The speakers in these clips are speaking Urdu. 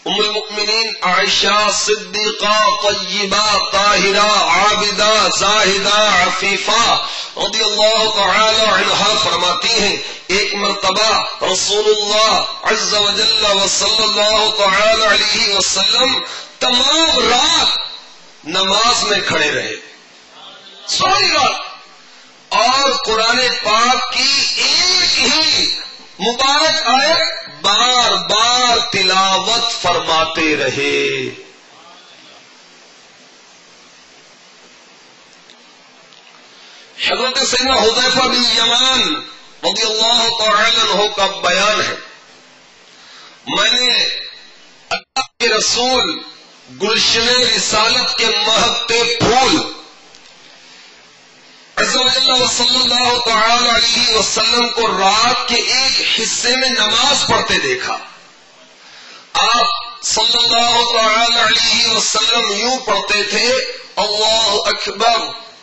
ام المؤمنین عائشہ صدیقہ طیبہ طاہرہ عابدہ زاہدہ عفیفہ رضی اللہ تعالی عنہا فرماتی ہیں ایک مرتبہ رسول اللہ عز و جل و صلی اللہ تعالی علیہ وسلم تمام رات نماز میں کھڑے رہے، ساری رات، اور قرآن پاک کی ایک ہی مبارک آیت بار بار تلاوت فرماتے رہے۔ حضرت سیدنا حذیفہ بن یمان رضی اللہ تعالی عنہ کا بیان ہے، میں نے اللہ کے رسول گلشن رسالت کے مہکتے پھول عز و جل صلی اللہ تعالی علیہ وسلم کو رات کے ایک حصے میں نماز پڑھتے دیکھا۔ آپ صلی اللہ تعالی علیہ وسلم یوں پڑھتے تھے، اللہ اکبر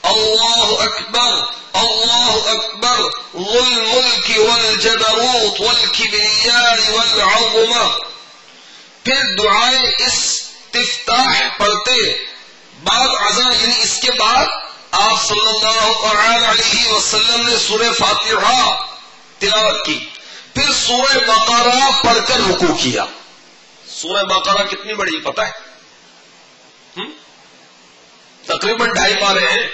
اللہ اکبر اللہ اکبر ذو الملک والجبروت والکبریاء والعظمہ۔ پھر دعائے استفتاح پڑھتے، بعد ازاں یعنی اس کے بعد آپ صلی اللہ تعالی علیہ وسلم نے سورہ فاتحہ تلاوت کی، پھر سورہ بقرہ پڑھ کر رکوع کیا۔ سورہ بقرہ کتنی بڑی پتہ ہے؟ تقریباً 2.5 پارے ہیں۔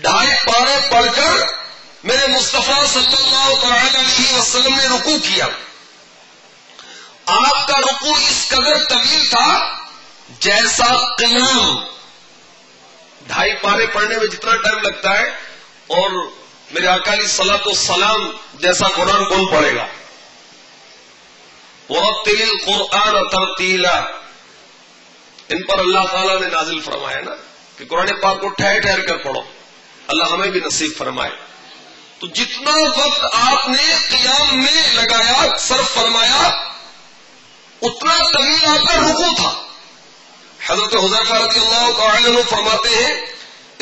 2.5 پارے پڑھ کر میرے مصطفیٰ صلی اللہ تعالی علیہ وسلم نے رکوع کیا۔ آپ کا رکوع اس قدر طویل تھا جیسا قیام 2.5 پارے پڑھنے میں جتنا ٹائم لگتا ہے، اور میرے آقا علیہ الصلوۃ والسلام جیسا قرآن کون پڑھے گا؟ وَرَتِّلِ الْقُرْآنَ تَرْتِيلًا، ان پر اللہ تعالیٰ نے نازل فرمایا نا کہ قرآن پاک کو ٹھہر ٹھہر کر پڑھو، اللہ ہمیں بھی نصیب فرمائے۔ تو جتنا وقت آپ نے قیام میں لگایا، صرف فرمایا، اتنا طویل آپ کا رکوع تھا۔ حضرت حذیفہ رضی اللہ تعالی عنہ فرماتے ہیں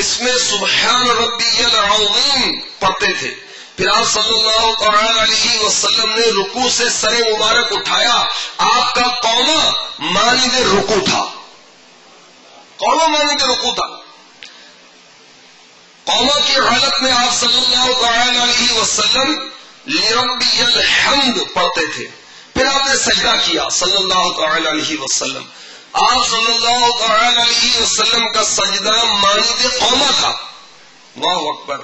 اس میں سبحان ربی العظیم پڑھتے تھے، پھر آپ صلی اللہ تعالی علیہ وسلم نے رکوع سے سر مبارک اٹھایا، آپ کا قوما مانند رکوع تھا، قوما مانند رکوع تھا۔ قوما کی حالت میں آپ صلی اللہ تعالی علیہ وسلم لربی الحمد پڑھتے تھے، پھر آپ نے سجدہ کیا صلی اللہ تعالی علیہ وسلم۔ آپ صلی اللہ تعالی علیہ وسلم کا سجدہ مانند قوما تھا، اللہ اکبر۔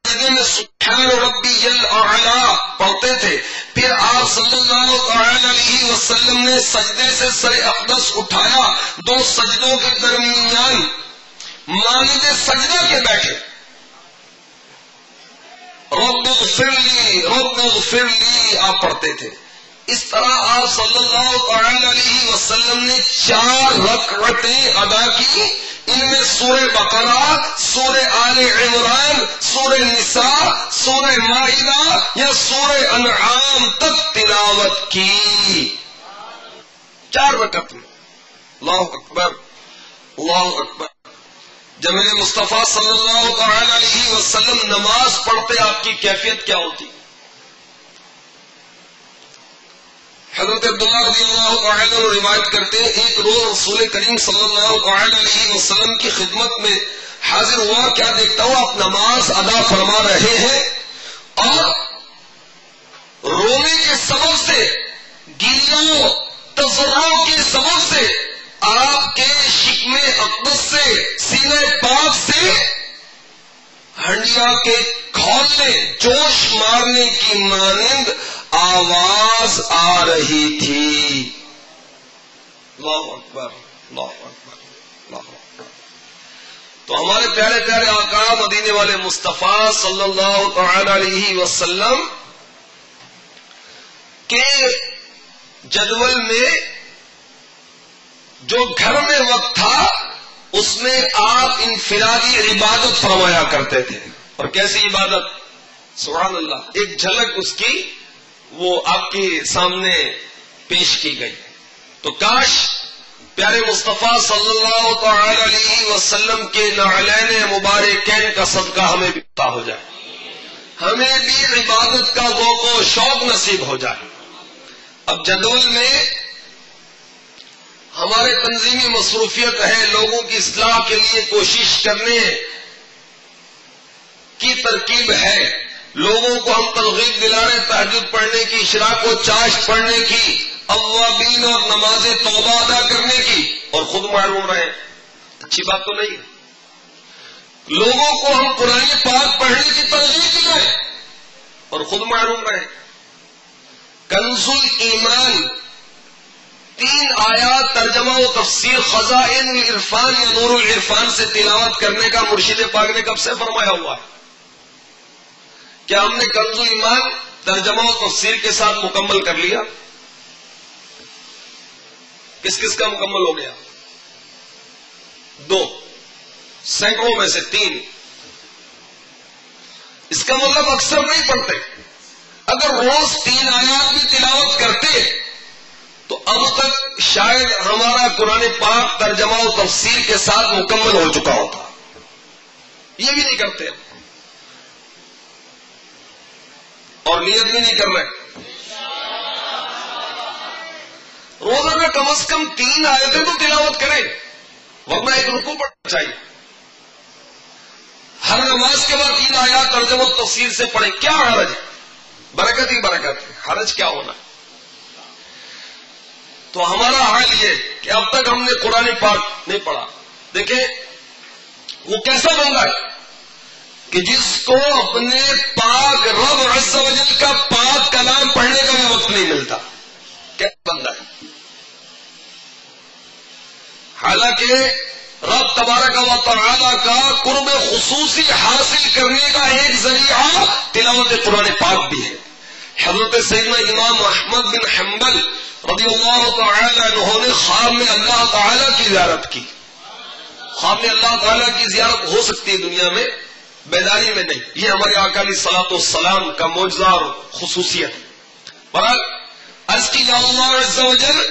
سجدے میں سبحان ربی الاعلی پڑھتے تھے، پھر آپ صلی اللہ تعالی علیہ وسلم نے سجدے سے سر اقدس اٹھایا، 2 سجدوں کے درمیان مانند سجدہ کے بیٹھے، رب اغفر لی رب اغفر لی آپ پڑھتے تھے۔ اس طرح آپ صلی اللہ تعالی علیہ وسلم نے 4 رکعتیں ادا کی، ان میں سورہ بقرہ، سورہ آل عمران، سورہ نساء، سورہ مائدہ یا سورہ انعام تک تلاوت کی، 4 رکعت میں۔ اللہ اکبر اللہ اکبر۔ جب میرے مصطفیٰ صلی اللہ تعالی علیہ وسلم نماز پڑھتے آپ کی کیفیت کیا ہوتی؟ حضرت عبداللہ رضی اللہ تعالی عنہ روایت کرتے ہیں، ایک روز رسول کریم صلی اللہ تعالی علیہ وسلم کی خدمت میں حاضر ہوا، کیا دیکھتا ہوں آپ نماز ادا فرما رہے ہیں اور رونے کے سبب سے، گیلیوں تضرعوں کے سبب سے آپ کے شکم اقدس سے، سینہ پاک سے ہنڈیا کے کھولنے، جوش مارنے کی مانند آواز آ رہی تھی۔ اللہ اکبر اللہ اکبر اللہ اکبر۔ تو ہمارے پیارے پیارے آقا مدینے والے مصطفیٰ صلی اللہ تعالی علیہ وسلم کے جدول میں جو گھر میں وقت تھا اس میں آپ انفرادی عبادت فرمایا کرتے تھے، اور کیسی عبادت؟ سبحان اللہ، ایک جھلک اس کی وہ آپ کے سامنے پیش کی گئی۔ تو کاش پیارے مصطفیٰ صلی اللہ تعالی علیہ وسلم کے نعلین مبارکین کا صدقہ ہمیں بھی عطا ہو جائے، ہمیں بھی عبادت کا ذوق و شوق نصیب ہو جائے۔ اب جدول میں ہمارے تنظیمی مصروفیت ہے، لوگوں کی اصلاح کے لیے کوشش کرنے کی ترکیب ہے، لوگوں کو ہم ترغیب دلا رہے تہجد پڑھنے کی، اشراق و چاشت پڑھنے کی، اوابین اور نماز توبہ ادا کرنے کی، اور خود معلوم رہے، اچھی بات تو نہیں ہے۔ لوگوں کو ہم قرآن پاک پڑھنے کی ترغیب دلائیں اور خود معلوم رہے۔ کنز الایمان 3 آیات ترجمہ و تفسیر خزائن العرفان یا نور العرفان سے تلاوت کرنے کا مرشد پاک نے کب سے فرمایا ہوا ہے؟ کیا ہم نے کنز الایمان ترجمہ و تفسیر کے ساتھ مکمل کر لیا؟ کس کس کا مکمل ہو گیا؟ 2، سینکڑوں میں سے 3۔ اس کا مطلب اکثر نہیں پڑھتے۔ اگر روز 3 آیات بھی تلاوت کرتے تو اب تک شاید ہمارا قرآن پاک ترجمہ و تفسیر کے ساتھ مکمل ہو چکا ہوتا۔ یہ بھی نہیں کرتے اور نیت بھی نہیں کر رہے۔ روزہ میں کم از کم 3 آیتیں تو تلاوت کریں، ورنہ ایک رکوع پڑھنا چاہیے۔ ہر نماز کے بعد 3 آیات ترجمہ و تفسیر سے پڑھیں، کیا حرج ہے؟ برکت ہی برکت ہے، حرج کیا ہونا؟ تو ہمارا حال یہ کہ اب تک ہم نے قرآن پاک نہیں پڑھا۔ دیکھیں وہ کیسا بندہ ہے کہ جس کو اپنے پاک رب عز و جل کا پاک کلام پڑھنے کا بھی وقت نہیں ملتا، کیسا بندہ ہے؟ حالانکہ رب تبارک و تعالی کا قرب خصوصی حاصل کرنے کا ایک ذریعہ تلاوت قرآن پاک بھی ہے۔ حضرت سیدنا امام احمد بن حنبل رضی اللہ تعالی عنہ نے خواب میں اللہ تعالی کی زیارت کی۔ خواب میں اللہ تعالی کی زیارت ہو سکتی ہے دنیا میں، بیداری میں نہیں۔ یہ ہمارے آقا علیہ الصلوۃ والسلام کا معجزہ اور خصوصیت ہے۔ برحال عرض کی یا اللہ عز و جل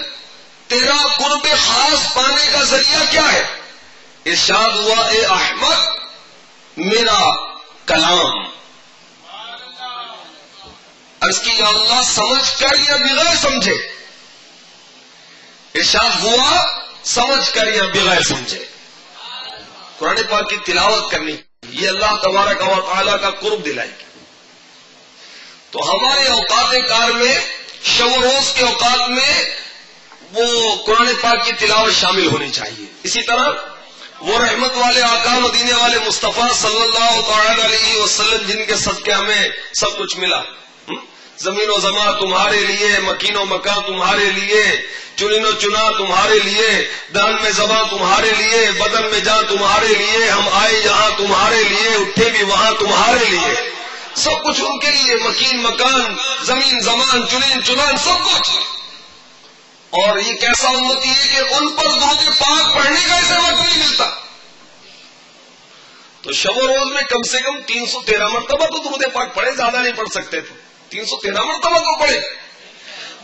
تیرا قرب خاص پانے کا ذریعہ کیا ہے؟ ارشاد ہوا اے احمد میرا کلام۔ عرض کی یا اللہ سمجھ کر یا بغیر سمجھے؟ ارشاد ہوا سمجھ کر یا بغیر سمجھے۔ قرآن پاک کی تلاوت کرنی یہ اللہ تبارک و تعالیٰ کا قرب دلائے گی۔ تو ہمارے اوقات کار میں شب و روز کے اوقات میں وہ قرآن پاک کی تلاوت شامل ہونی چاہیے۔ اسی طرح وہ رحمت والے آقا مدینے والے مصطفیٰ صلی اللہ تعالی علیہ وسلم جن کے صدقے ہمیں سب کچھ ملا، زمین و زمان تمہارے لیے، مکین و مکان تمہارے لیے، چنین و چنا تمہارے لیے، دان میں زباں تمہارے لیے، بدن میں جان تمہارے لیے، ہم آئے جہاں تمہارے لیے، اٹھے بھی وہاں تمہارے لیے، سب کچھ ان کے لیے، مکین مکان، زمین زمان، چنین چنان، سب کچھ۔ اور یہ کیسا امتی ہے کہ ان پر درود پاک پڑھنے کا اسے وقت نہیں ملتا۔ تو شب و روز میں کم سے کم 313 مرتبہ تو درود پاک پڑھے، زیادہ نہیں پڑھ سکتے تھے، 313 مرتبہ تو پڑھے۔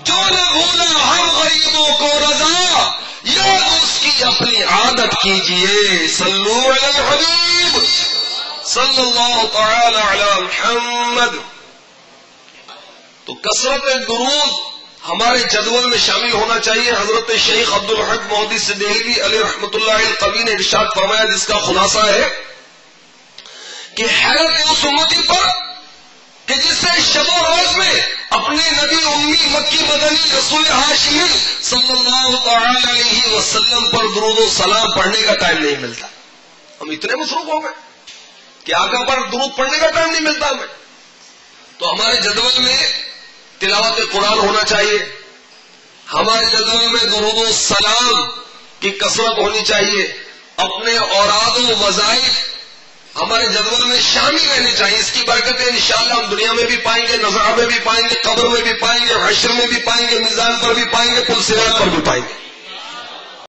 جو نہ بھولا ہم غریبوں کو رضا، یاد اس کی اپنی عادت کیجئے، صلو علی الحبیب صلی اللہ تعالی علی محمد۔ تو کثرت درود ہمارے جدول میں شامل ہونا چاہیے۔ حضرت شیخ عبد الحق محدث دہلوی علیہ رحمۃ اللہ القوی نے ارشاد فرمایا، جس کا خلاصہ ہے کہ حیرت اس امتی پر کہ جس سے شب و روز میں اپنے نبی امی مکی مدنی رسول ہاشمی صلی اللہ تعالی علیہ وسلم پر درود و سلام پڑھنے کا ٹائم نہیں ملتا۔ ہم اتنے مصروف ہو گئے کہ آقا پر درود پڑھنے کا ٹائم نہیں ملتا ہمیں۔ تو ہمارے جدول میں تلاوت قرآن ہونا چاہیے، ہمارے جدول میں درود و سلام کی کثرت ہونی چاہیے، اپنے اوراد و وظائف ہمارے جدول میں شامل رہنے چاہیے۔ اس کی برکتیں انشاءاللہ ہم دنیا میں بھی پائیں گے، نظر میں بھی پائیں گے، قبر میں بھی پائیں گے، حشر میں بھی پائیں گے، میزان پر بھی پائیں گے، پل صراط پر بھی پائیں گے۔